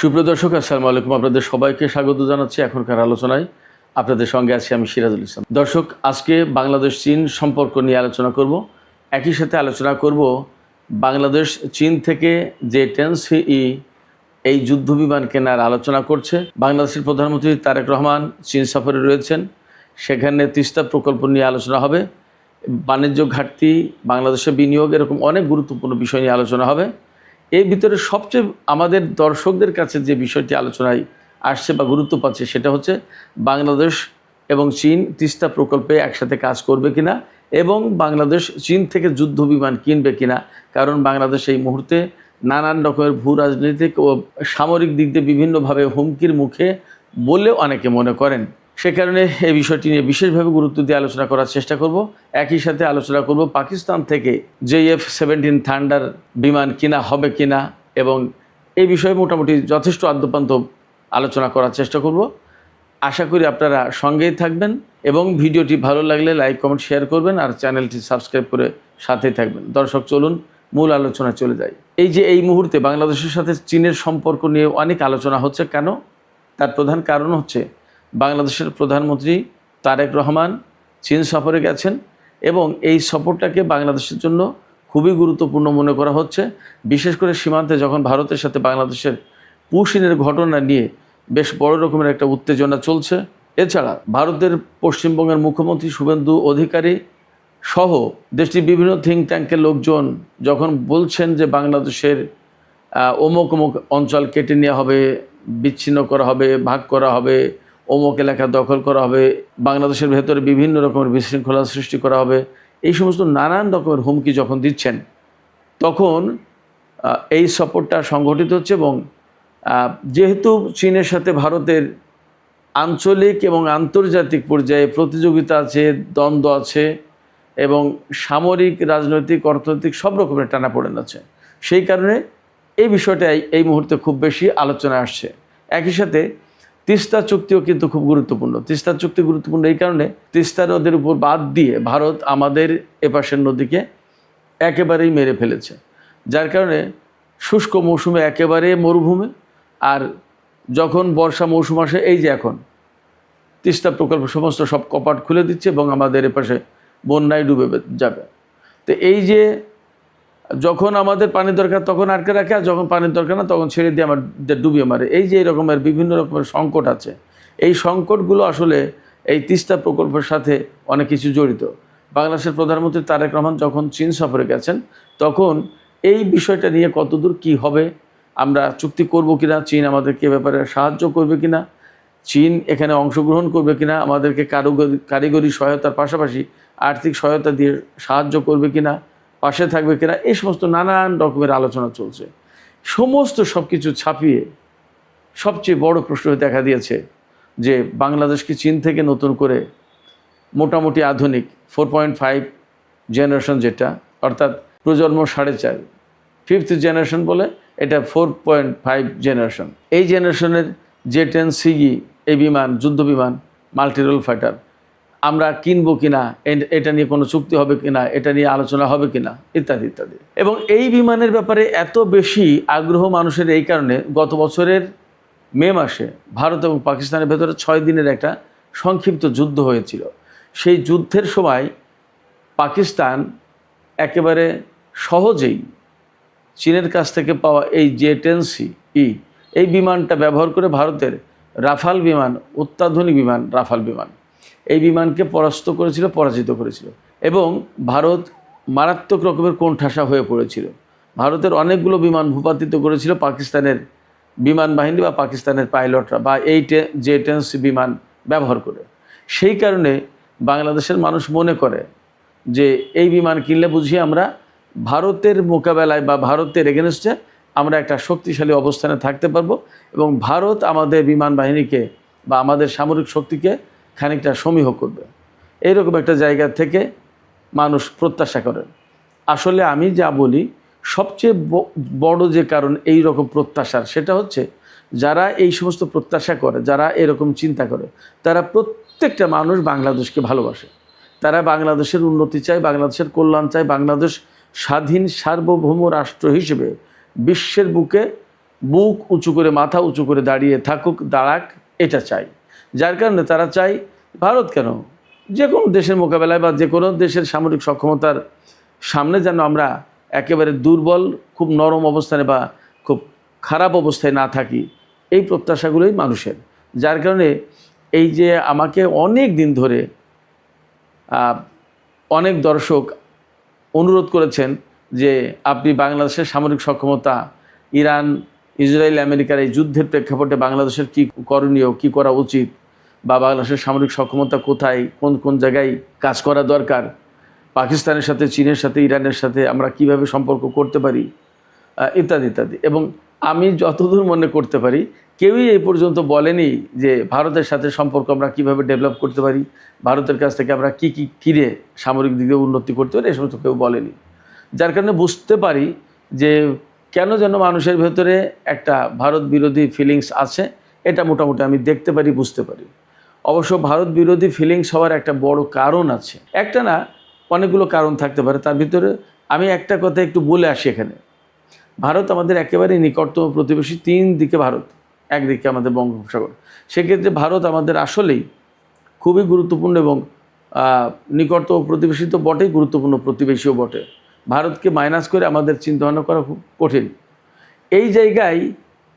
সুপ্রিয় দর্শক, আসসালামু আলাইকুম। আপনাদের সবাইকে স্বাগত জানাচ্ছি এখনকার আলোচনায়। আপনাদের সঙ্গে আছি আমি সিরাজুল ইসলাম। দর্শক, আজকে বাংলাদেশ চীন সম্পর্ক নিয়ে আলোচনা করব। একই সাথে আলোচনা করব বাংলাদেশ চীন থেকে যে 10CE এই যুদ্ধ বিমান কেনার আলোচনা করছে। বাংলাদেশের প্রধানমন্ত্রী তারেক রহমান চীন সফরে রয়েছেন, সেখানে তিস্তা প্রকল্প নিয়ে আলোচনা হবে। বাণিজ্য ঘাটতি, বাংলাদেশে বিনিয়োগ, এরকম অনেক গুরুত্বপূর্ণ বিষয় নিয়ে আলোচনা হবে। এর ভিতরে সবচেয়ে আমাদের দর্শকদের কাছে যে বিষয়টি আলোচনায় আসছে বা গুরুত্ব পাচ্ছে সেটা হচ্ছে বাংলাদেশ এবং চীন তিস্তা প্রকল্পে একসাথে কাজ করবে কিনা এবং বাংলাদেশ চীন থেকে যুদ্ধ বিমান কিনবে কিনা। কারণ বাংলাদেশ এই মুহূর্তে নানান রকমের ভূ রাজনৈতিক ও সামরিক দিক দিয়ে বিভিন্নভাবে হুমকির মুখে বলেও অনেকে মনে করেন। সে কারণে এই বিষয়টি নিয়ে বিশেষভাবে গুরুত্ব দিয়ে আলোচনা করার চেষ্টা করব। একই সাথে আলোচনা করব পাকিস্তান থেকে JF-17 থান্ডার বিমান কিনা হবে কিনা এবং এই বিষয়ে মোটামুটি যথেষ্ট আদ্যপান্ত আলোচনা করার চেষ্টা করব। আশা করি আপনারা সঙ্গেই থাকবেন এবং ভিডিওটি ভালো লাগলে লাইক, কমেন্ট, শেয়ার করবেন আর চ্যানেলটি সাবস্ক্রাইব করে সাথেই থাকবেন। দর্শক, চলুন মূল আলোচনা চলে যাই। এই মুহূর্তে বাংলাদেশের সাথে চীনের সম্পর্ক নিয়ে অনেক আলোচনা হচ্ছে। কেন? তার প্রধান কারণ হচ্ছে বাংলাদেশের প্রধানমন্ত্রী তারেক রহমান চীন সফরে গেছেন এবং এই সফরটাকে বাংলাদেশের জন্য খুবই গুরুত্বপূর্ণ মনে করা হচ্ছে। বিশেষ করে সীমান্তে যখন ভারতের সাথে বাংলাদেশের পুশিনের ঘটনা নিয়ে বেশ বড় রকমের একটা উত্তেজনা চলছে। এছাড়া ভারতের পশ্চিমবঙ্গের মুখ্যমন্ত্রী শুভেন্দু অধিকারী সহ দেশটির বিভিন্ন থিঙ্ক ট্যাঙ্কের লোকজন যখন বলছেন যে বাংলাদেশের অমুক অমুক অঞ্চল কেটে নেওয়া হবে, বিচ্ছিন্ন করা হবে, ভাগ করা হবে, অমুক এলাকা দখল করা হবে, বাংলাদেশের ভেতরে বিভিন্ন রকমের বিশৃঙ্খলা সৃষ্টি করা হবে, এই সমস্ত নানান রকমের হুমকি যখন দিচ্ছেন, তখন এই সফরটা সংগঠিত হচ্ছে। এবং যেহেতু চীনের সাথে ভারতের আঞ্চলিক এবং আন্তর্জাতিক পর্যায়ে প্রতিযোগিতা আছে, দ্বন্দ্ব আছে এবং সামরিক, রাজনৈতিক, অর্থনৈতিক সব রকমের টানাপোড়েন আছে, সেই কারণে এই বিষয়টা এই মুহূর্তে খুব বেশি আলোচনায় আসছে। একই সাথে তিস্তা চুক্তিও কিন্তু খুব গুরুত্বপূর্ণ। তিস্তা চুক্তি গুরুত্বপূর্ণ এই কারণে, তিস্তা নদীর উপর বাদ দিয়ে ভারত আমাদের এপাশের নদীকে একেবারেই মেরে ফেলেছে, যার কারণে শুষ্ক মৌসুমে একেবারে মরুভূমি, আর যখন বর্ষা মৌসুম আসে, এই যে এখন তিস্তা প্রকল্প সমস্ত সব কপাট খুলে দিচ্ছে এবং আমাদের এপাশে বন্যায় ডুবে যাবে। তো এই যে যখন আমাদের পানি দরকার তখন আটকে রাখে, আর যখন পানির দরকার না তখন ছেড়ে দিয়ে আমাদের ডুবিয়ে মারে। এই যে এরকমের বিভিন্ন রকমের সংকট আছে, এই সংকটগুলো আসলে এই তিস্তা প্রকল্পের সাথে অনেক কিছু জড়িত। বাংলাদেশের প্রধানমন্ত্রী তারেক রহমান যখন চীন সফরে গেছেন, তখন এই বিষয়টা নিয়ে কতদূর কি হবে, আমরা চুক্তি করব কিনা, চীন আমাদেরকে ব্যাপারে সাহায্য করবে কিনা, চীন এখানে অংশগ্রহণ করবে কিনা, আমাদেরকে কারিগরি সহায়তার পাশাপাশি আর্থিক সহায়তা দিয়ে সাহায্য করবে কিনা, পাশে থাকবে কিনা, এই সমস্ত নানান রকমের আলোচনা চলছে। সমস্ত সব কিছু ছাপিয়ে সবচেয়ে বড় প্রশ্ন দেখা দিয়েছে যে বাংলাদেশ কি চীন থেকে নতুন করে মোটামুটি আধুনিক 4.5 জেনারেশন, যেটা অর্থাৎ প্রজন্ম 4.5, 5th জেনারেশন বলে, এটা 4.5 জেনারেশন, এই জেনারেশনের J-10CE এই বিমান, যুদ্ধ বিমান, মাল্টিরোল ফাইটার আমরা কিনবো কিনা, এটা নিয়ে কোনো চুক্তি হবে কিনা, এটা নিয়ে আলোচনা হবে কিনা, ইত্যাদি ইত্যাদি। এবং এই বিমানের ব্যাপারে এত বেশি আগ্রহ মানুষের এই কারণে, গত বছরের মে মাসে ভারত এবং পাকিস্তানের ভেতরে 6 দিনের একটা সংক্ষিপ্ত যুদ্ধ হয়েছিল। সেই যুদ্ধের সময় পাকিস্তান একেবারে সহজেই চীনের কাছ থেকে পাওয়া এই J-10CE এই বিমানটা ব্যবহার করে ভারতের রাফাল বিমান, অত্যাধুনিক বিমান রাফাল বিমান, এই বিমানকে পরাজিত করেছিল এবং ভারত মারাত্মক রকমের কোণঠাসা হয়ে পড়েছিল। ভারতের অনেকগুলো বিমান ভূপাতিত করেছিল পাকিস্তানের বিমান বাহিনী বা পাকিস্তানের পাইলটরা, বা এই J-10C বিমান ব্যবহার করে। সেই কারণে বাংলাদেশের মানুষ মনে করে যে এই বিমান কিনলে বুঝি আমরা ভারতের মোকাবেলায় বা ভারতের এগেনস্টে আমরা একটা শক্তিশালী অবস্থানে থাকতে পারবো এবং ভারত আমাদের বিমান বাহিনীকে বা আমাদের সামরিক শক্তিকে খানিকটা সমীহ করবে, এইরকম একটা জায়গা থেকে মানুষ প্রত্যাশা করেন। আসলে আমি যা বলি, সবচেয়ে বড় যে কারণ এই রকম প্রত্যাশার, সেটা হচ্ছে যারা এই সমস্ত প্রত্যাশা করে, যারা এরকম চিন্তা করে, তারা প্রত্যেকটা মানুষ বাংলাদেশকে ভালোবাসে। তারা বাংলাদেশের উন্নতি চায়, বাংলাদেশের কল্যাণ চায়, বাংলাদেশ স্বাধীন সার্বভৌম রাষ্ট্র হিসেবে বিশ্বের বুকে বুক উঁচু করে, মাথা উঁচু করে দাঁড়িয়ে থাকুক, দাঁড়াক, এটা চাই। যার কারণে তারা চাই ভারত কেন, যে কোনো দেশের মোকাবেলায় বা যে কোনো দেশের সামরিক সক্ষমতার সামনে যেন আমরা একেবারে দুর্বল, খুব নরম অবস্থানে বা খুব খারাপ অবস্থায় না থাকি, এই প্রত্যাশাগুলোই মানুষের। যার কারণে এই যে আমাকে অনেক দিন ধরে অনেক দর্শক অনুরোধ করেছেন যে আপনি বাংলাদেশের সামরিক সক্ষমতা, ইরান, ইসরায়েল, আমেরিকার এই যুদ্ধের প্রেক্ষাপটে বাংলাদেশের কী করণীয়, কী করা উচিত, বা বাংলাদেশের সামরিক সক্ষমতা কোথায়, কোন কোন জায়গায় কাজ করা দরকার, পাকিস্তানের সাথে, চীনের সাথে, ইরানের সাথে আমরা কিভাবে সম্পর্ক করতে পারি, ইত্যাদি ইত্যাদি। এবং আমি যতদূর মনে করতে পারি কেউই এই পর্যন্ত বলেনি যে ভারতের সাথে সম্পর্ক আমরা কিভাবে ডেভেলপ করতে পারি, ভারতের কাছ থেকে আমরা কী কী কিনে সামরিক দিকে উন্নতি করতে পারি, এই সমস্ত কেউ বলেনি। যার কারণে বুঝতে পারি যে কেন যেন মানুষের ভেতরে একটা ভারত বিরোধী ফিলিংস আছে। এটা মোটামুটি আমি দেখতে পারি, বুঝতে পারি। অবশ্য ভারত বিরোধী ফিলিংস হওয়ার একটা বড় কারণ আছে, একটা না অনেকগুলো কারণ থাকতে পারে। তার ভিতরে আমি একটা কথা একটু বলে আসি এখানে। ভারত আমাদের একেবারে নিকটতম প্রতিবেশী, 3 দিকে ভারত, একদিকে আমাদের বঙ্গোপসাগর। সেক্ষেত্রে ভারত আমাদের আসলেই খুবই গুরুত্বপূর্ণ এবং নিকটতম প্রতিবেশী তো বটেই, গুরুত্বপূর্ণ প্রতিবেশীও বটে। ভারতকে মাইনাস করে আমাদের চিন্তাভাবনা করা খুব কঠিন। এই জায়গায়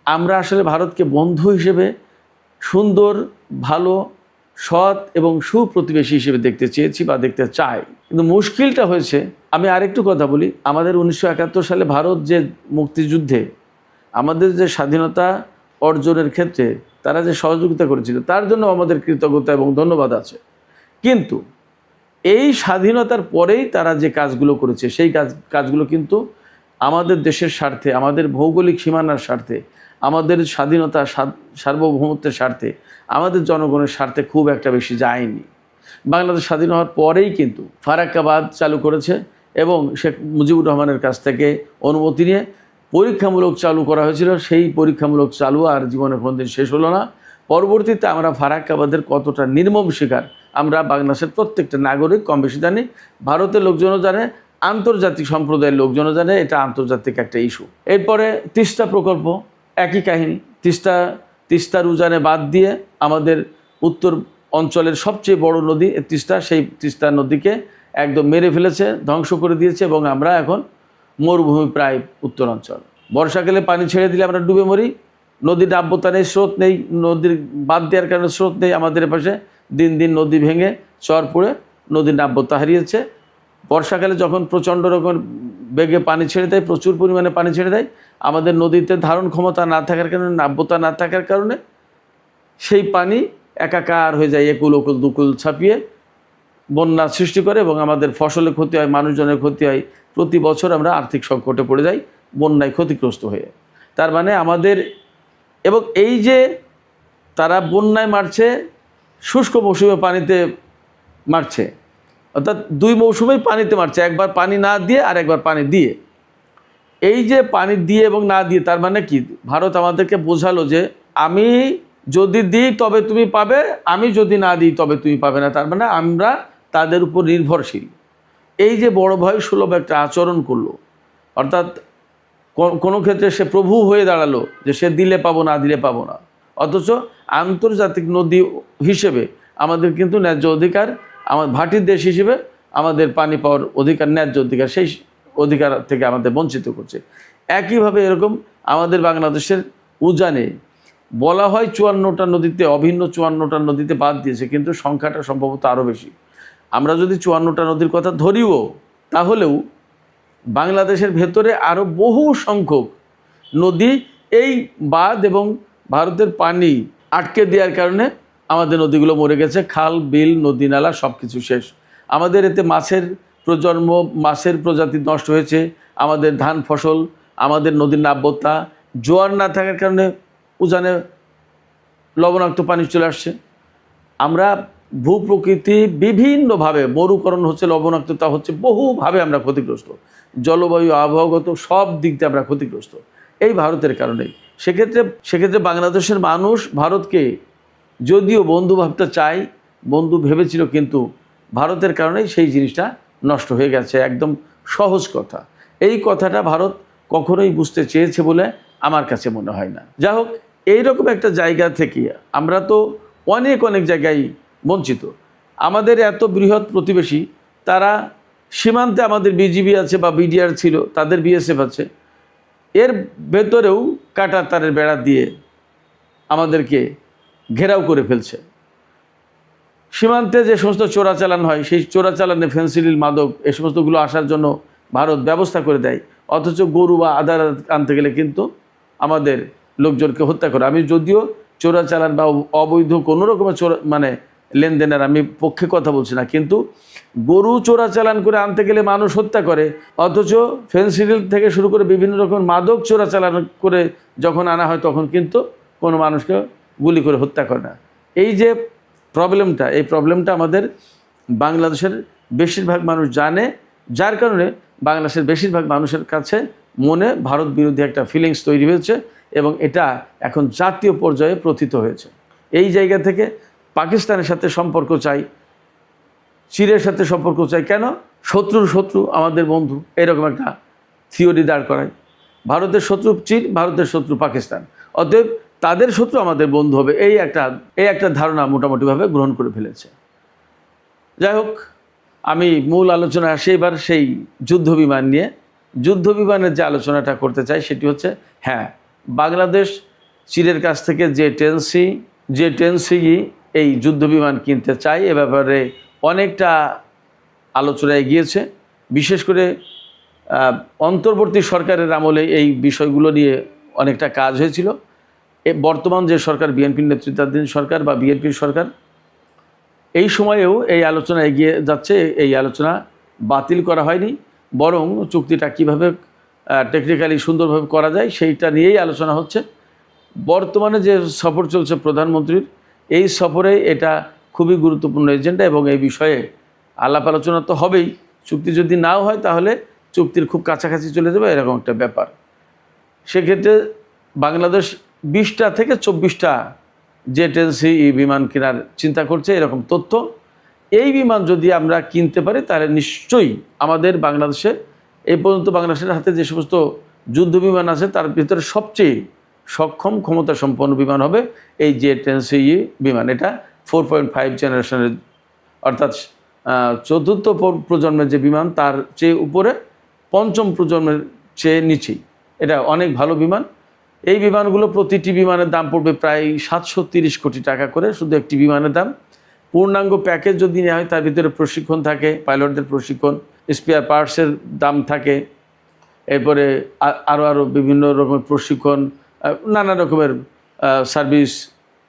আমরা আসলে ভারতকে বন্ধু হিসেবে, সুন্দর, ভালো, সৎ এবং সুপ্রতিবেশী হিসেবে দেখতে চেয়েছি বা দেখতে চাই। কিন্তু মুশকিলটা হয়েছে, আমি আরেকটু কথা বলি, আমাদের 1971 সালে ভারত যে মুক্তিযুদ্ধে আমাদের যে স্বাধীনতা অর্জনের ক্ষেত্রে তারা যে সহযোগিতা করেছিল, তার জন্য আমাদের কৃতজ্ঞতা এবং ধন্যবাদ আছে। কিন্তু এই স্বাধীনতার পরেই তারা যে কাজগুলো করেছে, সেই কাজগুলো কিন্তু আমাদের দেশের স্বার্থে, আমাদের ভৌগোলিক সীমানার স্বার্থে, আমাদের স্বাধীনতা, সার্বভৌমত্বের স্বার্থে, আমাদের জনগণের স্বার্থে খুব একটা বেশি যায়নি। বাংলাদেশ স্বাধীন হওয়ার পরেই কিন্তু ফারাক্কাবাদ চালু করেছে এবং শেখ মুজিবুর রহমানের কাছ থেকে অনুমতি নিয়ে পরীক্ষামূলক চালু করা হয়েছিল। সেই পরীক্ষামূলক চালু আর জীবনে কোনোদিন শেষ হলো না। পরবর্তীতে আমরা ফারাক্কাবাদের কতটা নির্মম শিকার আমরা বাংলাদেশের প্রত্যেকটা নাগরিক কম বেশি জানি, ভারতের লোকজনও জানে, আন্তর্জাতিক সম্প্রদায়ের লোকজনও জানে। এটা আন্তর্জাতিক একটা ইস্যু। এরপরে তিস্তা প্রকল্প, একই কাহিনী। তিস্তার উজানে বাদ দিয়ে আমাদের উত্তর অঞ্চলের সবচেয়ে বড় নদী তিস্তা, সেই তিস্তা নদীকে একদম মেরে ফেলেছে, ধ্বংস করে দিয়েছে এবং আমরা এখন মরুভূমি প্রায় উত্তরাঞ্চল। বর্ষাকালে পানি ছেড়ে দিলে আমরা ডুবে মরি, নদীর নাব্যতা নেই, স্রোত নেই, নদীর বাদ দেওয়ার কারণে স্রোত নেই আমাদের পাশে। দিন দিন নদী ভেঙে চর পড়ে নদীর নাব্যতা হারিয়েছে। বর্ষাকালে যখন প্রচণ্ড রকম বেগে পানি ছেড়ে দেয়, প্রচুর পরিমাণে পানি ছেড়ে দেয়, আমাদের নদীতে ধারণ ক্ষমতা না থাকার কারণে, নাব্যতা না থাকার কারণে সেই পানি একাকার হয়ে যায়, একুল ওকুল দুকুল ছাপিয়ে বন্যা সৃষ্টি করে এবং আমাদের ফসলের ক্ষতি হয়, মানুষজনের ক্ষতি হয়। প্রতি বছর আমরা আর্থিক সংকটে পড়ে যাই, বন্যায় ক্ষতিগ্রস্ত হয়ে। তার মানে আমাদের, এবং এই যে তারা বন্যায় মারছে, শুষ্ক মৌসুমে পানিতে মারছে, অর্থাৎ 2 মৌসুমেই পানিতে মারছে, একবার পানি না দিয়ে আর একবার পানি দিয়ে। এই যে পানি দিয়ে এবং না দিয়ে, তার মানে কি, ভারত আমাদেরকে বোঝালো যে আমি যদি দিই তবে তুমি পাবে, আমি যদি না দিই তবে তুমি পাবে না। তার মানে আমরা তাদের উপর নির্ভরশীল। এই যে বড় ভয় সুলভ একটা আচরণ করলো, অর্থাৎ কোনো ক্ষেত্রে সে প্রভু হয়ে দাঁড়ালো যে সে দিলে পাবো, না দিলে পাবো না। অথচ আন্তর্জাতিক নদী হিসেবে আমাদের কিন্তু ন্যায্য অধিকার, আমার ভাটির দেশ হিসেবে আমাদের পানি পাওয়ার অধিকার, ন্যায্য অধিকার, সেই অধিকার থেকে আমাদের বঞ্চিত করছে। একইভাবে এরকম আমাদের বাংলাদেশের উজানে বলা হয় 54টা নদীতে, অভিন্ন 54টা নদীতে বাদ দিয়েছে, কিন্তু সংখ্যাটা সম্ভবত আরও বেশি। আমরা যদি 54টা নদীর কথা ধরিও, তাহলেও বাংলাদেশের ভেতরে আরও বহু সংখ্যক নদী এই বাঁধ এবং ভারতের পানি আটকে দেওয়ার কারণে আমাদের নদীগুলো মরে গেছে। খাল, বিল, নদী, নালা সব কিছু শেষ। আমাদের এতে মাছের প্রজন্ম, মাছের প্রজাতি নষ্ট হয়েছে, আমাদের ধান ফসল, আমাদের নদীর নাব্যতা, জোয়ার না থাকার কারণে উজানে লবণাক্ত পানি চলে আসছে। আমরা ভূপ্রকৃতি বিভিন্নভাবে, মরুকরণ হচ্ছে, লবণাক্ততা হচ্ছে, বহুভাবে আমরা ক্ষতিগ্রস্ত। জলবায়ু, আবহাওয়াগত সব দিক দিয়ে আমরা ক্ষতিগ্রস্ত এই ভারতের কারণেই। সেক্ষেত্রে বাংলাদেশের মানুষ ভারতকে যদিও বন্ধু ভাবতে চায়, বন্ধু ভেবেছিল, কিন্তু ভারতের কারণেই সেই জিনিসটা নষ্ট হয়ে গেছে। একদম সহজ কথা। এই কথাটা ভারত কখনোই বুঝতে চেয়েছে বলে আমার কাছে মনে হয় না। যাই হোক, এইরকম একটা জায়গা থেকে আমরা তো অনেক অনেক জায়গায় বঞ্চিত। আমাদের এত বৃহৎ প্রতিবেশী, তারা সীমান্তে আমাদের বিজিবি আছে বা বিডিআর ছিল, তাদের বিএসএফ আছে, এর ভেতরেও কাঁটা তারের বেড়া দিয়ে আমাদেরকে ঘেরাও করে ফেলছে। সীমান্তে যে সমস্ত চোরাচালান হয়, সেই চোরাচালানে ফেন্সিডিল, মাদক এ সমস্তগুলো আসার জন্য ভারত ব্যবস্থা করে দেয়, অথচ গরু বা আদার আনতে গেলে কিন্তু আমাদের লোকজনকে হত্যা করে। আমি যদিও চোরাচালান বা অবৈধ কোনো রকমের মানে লেনদেনের আমি পক্ষে কথা বলছি না, কিন্তু গরু চোরাচালান করে আনতে গেলে মানুষ হত্যা করে, অথচ ফেন্সিডিল থেকে শুরু করে বিভিন্ন রকমের মাদক চোরাচালান করে যখন আনা হয় তখন কিন্তু কোনো মানুষকে গুলি করে হত্যা করে না। এই যে প্রবলেমটা, এই প্রবলেমটা আমাদের বাংলাদেশের বেশিরভাগ মানুষ জানে, যার কারণে বাংলাদেশের বেশিরভাগ মানুষের কাছে মনে ভারত বিরোধী একটা ফিলিংস তৈরি হয়েছে এবং এটা এখন জাতীয় পর্যায়ে প্রথিত হয়েছে। এই জায়গা থেকে পাকিস্তানের সাথে সম্পর্ক চাই, চীনের সাথে সম্পর্ক চাই। কেন? শত্রুর শত্রু আমাদের বন্ধু, এরকম একটা থিওরি দাঁড় করায়। ভারতের শত্রু চীন, ভারতের শত্রু পাকিস্তান, অতএব তাদের শত্রু আমাদের বন্ধু হবে, এই একটা ধারণা মোটামুটিভাবে গ্রহণ করে ফেলেছে। যাই হোক, আমি মূল আলোচনা আসি এবার সেই যুদ্ধ বিমান নিয়ে। যুদ্ধ বিমানের যে আলোচনাটা করতে চাই সেটি হচ্ছে, হ্যাঁ, বাংলাদেশ চীনের কাছ থেকে যে 10C এই যুদ্ধ বিমান কিনতে চায়, এ ব্যাপারে অনেকটা আলোচনা এগিয়েছে। বিশেষ করে অন্তর্বর্তী সরকারের আমলে এই বিষয়গুলো নিয়ে অনেকটা কাজ হয়েছিল। বর্তমান যে সরকার, বিএনপির নেতৃত্বাধীন সরকার বা বিএনপির সরকার, এই সময়েও এই আলোচনা এগিয়ে যাচ্ছে। এই আলোচনা বাতিল করা হয়নি, বরং চুক্তিটা কীভাবে টেকনিক্যালি সুন্দরভাবে করা যায় সেইটা নিয়েই আলোচনা হচ্ছে। বর্তমানে যে সফর চলছে প্রধানমন্ত্রীর, এই সফরে এটা খুবই গুরুত্বপূর্ণ এজেন্ডা এবং এই বিষয়ে আলাপ আলোচনা তো হবেই। চুক্তি যদি নাও হয় তাহলে চুক্তির খুব কাছাকাছি চলে যাবে, এরকম একটা ব্যাপার। সেক্ষেত্রে বাংলাদেশ 20টা থেকে 24টা যে 10C বিমান কেনার চিন্তা করছে, এরকম তথ্য। এই বিমান যদি আমরা কিনতে পারি তাহলে নিশ্চয়ই আমাদের বাংলাদেশে এই পর্যন্ত বাংলাদেশের হাতে যে সমস্ত যুদ্ধ বিমান আছে তার ভিতরে সবচেয়ে সক্ষম, ক্ষমতা সম্পন্ন বিমান হবে এই যে 10C বিমান। এটা 4.5 জেনারেশনের, অর্থাৎ চতুর্থ প্রজন্মের যে বিমান তার চেয়ে উপরে, পঞ্চম প্রজন্মের চেয়ে নিচেই। এটা অনেক ভালো বিমান। এই বিমানগুলো প্রতিটি বিমানের দাম পড়বে প্রায় 730 কোটি টাকা করে, শুধু একটি বিমানের দাম। পূর্ণাঙ্গ প্যাকেজ যদি নেওয়া হয় তার ভিতরে প্রশিক্ষণ থাকে, পাইলটদের প্রশিক্ষণ, স্পেয়ার পার্টসের দাম থাকে, এরপরে আরও বিভিন্ন রকমের প্রশিক্ষণ, নানা রকমের সার্ভিস,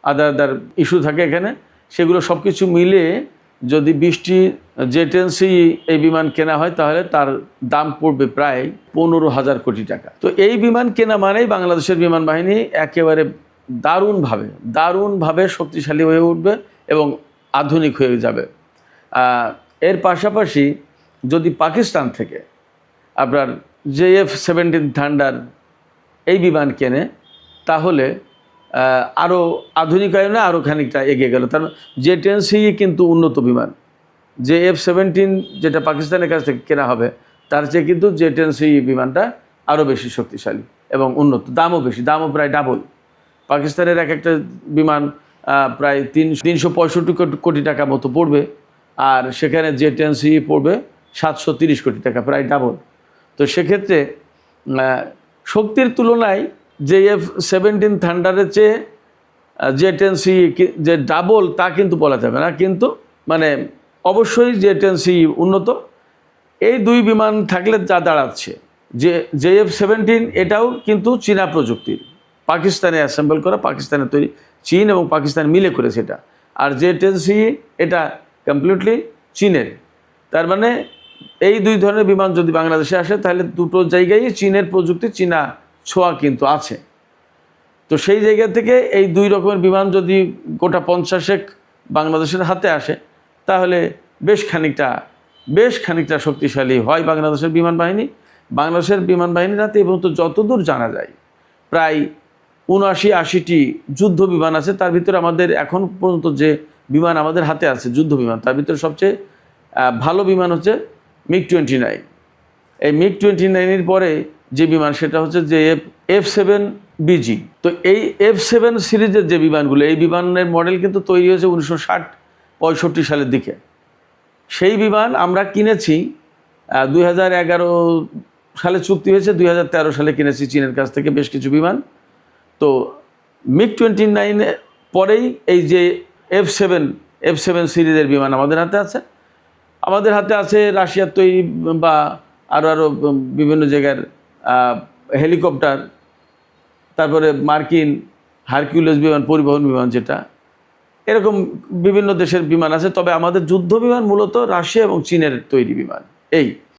আদার ইস্যু থাকে এখানে। সেগুলো সব কিছু মিলিয়ে যদি 20টি যে 10C এই বিমান কেনা হয় তাহলে তার দাম পড়বে প্রায় 15,000 কোটি টাকা। তো এই বিমান কেনা মানেই বাংলাদেশের বিমান বাহিনী একেবারে দারুণভাবে শক্তিশালী হয়ে উঠবে এবং আধুনিক হয়ে যাবে। এর পাশাপাশি যদি পাকিস্তান থেকে আপনার JF-17 থান্ডার এই বিমান কেনে তাহলে আরও আধুনিকায়নে আরও খানিকটা এগিয়ে গেল। তার যে 10C কিন্তু উন্নত বিমান, JF-17 যেটা পাকিস্তানের কাছ থেকে কেনা হবে তার চেয়ে কিন্তু যে 10C বিমানটা আরও বেশি শক্তিশালী এবং উন্নত, দামও বেশি, দামও প্রায় ডাবল। পাকিস্তানের একটা বিমান প্রায় 365 কোটি টাকা মতো পড়বে, আর সেখানে যে 10C পড়বে 730 কোটি টাকা, প্রায় ডাবল। তো সেক্ষেত্রে শক্তির তুলনায় JF-17 থান্ডারের চেয়ে যে 10C যে ডাবল তা কিন্তু বলা যাবে না, কিন্তু মানে অবশ্যই যে 10C উন্নত। এই দুই বিমান থাকলে যা দাঁড়াচ্ছে, যে JF-17 এটাও কিন্তু চীনা প্রযুক্তির, পাকিস্তানে অ্যাসেম্বল করা, পাকিস্তানে তৈরি, চীন এবং পাকিস্তান মিলে করেছে এটা। আর যে 10C এটা কমপ্লিটলি চীনের। তার মানে এই দুই ধরনের বিমান যদি বাংলাদেশে আসে তাহলে দুটো জায়গায় চীনের প্রযুক্তি, চীনা ছোঁয়া কিন্তু আছে। তো সেই জায়গা থেকে এই দুই রকমের বিমান যদি গোটা 50 বাংলাদেশের হাতে আসে তাহলে বেশ খানিকটা শক্তিশালী হয় বাংলাদেশের বিমান বাহিনী। বাংলাদেশের বিমান বাহিনীর হাতে এবং তো যতদূর জানা যায় প্রায় 79-80টি যুদ্ধ বিমান আছে। তার ভিতরে আমাদের এখন পর্যন্ত যে বিমান আমাদের হাতে আছে যুদ্ধ বিমান, তার ভিতরে সবচেয়ে ভালো বিমান হচ্ছে MiG-29। এই MiG-29 পরে যে বিমান সেটা হচ্ছে যে F-7 বিজি। তো এই F7 সিরিজের যে বিমানগুলো, এই বিমানের মডেল কিন্তু তৈরি হয়েছে 1960-65 সালের দিকে। সেই বিমান আমরা কিনেছি 2011 সালে চুক্তি হয়েছে, 2013 সালে কিনেছি চীনের কাছ থেকে বেশ কিছু বিমান। তো MiG-29 পরেই এই যে F7 সিরিজের বিমান আমাদের হাতে আছে। আমাদের হাতে আছে রাশিয়ার তৈরি বা আরও বিভিন্ন জায়গার হেলিকপ্টার, তারপরে মার্কিন হারকিউলিস বিমান, পরিবহন বিমান যেটা, এরকম বিভিন্ন দেশের বিমান আছে। তবে আমাদের যুদ্ধ বিমান মূলত রাশিয়া এবং চীনের তৈরি বিমান। এই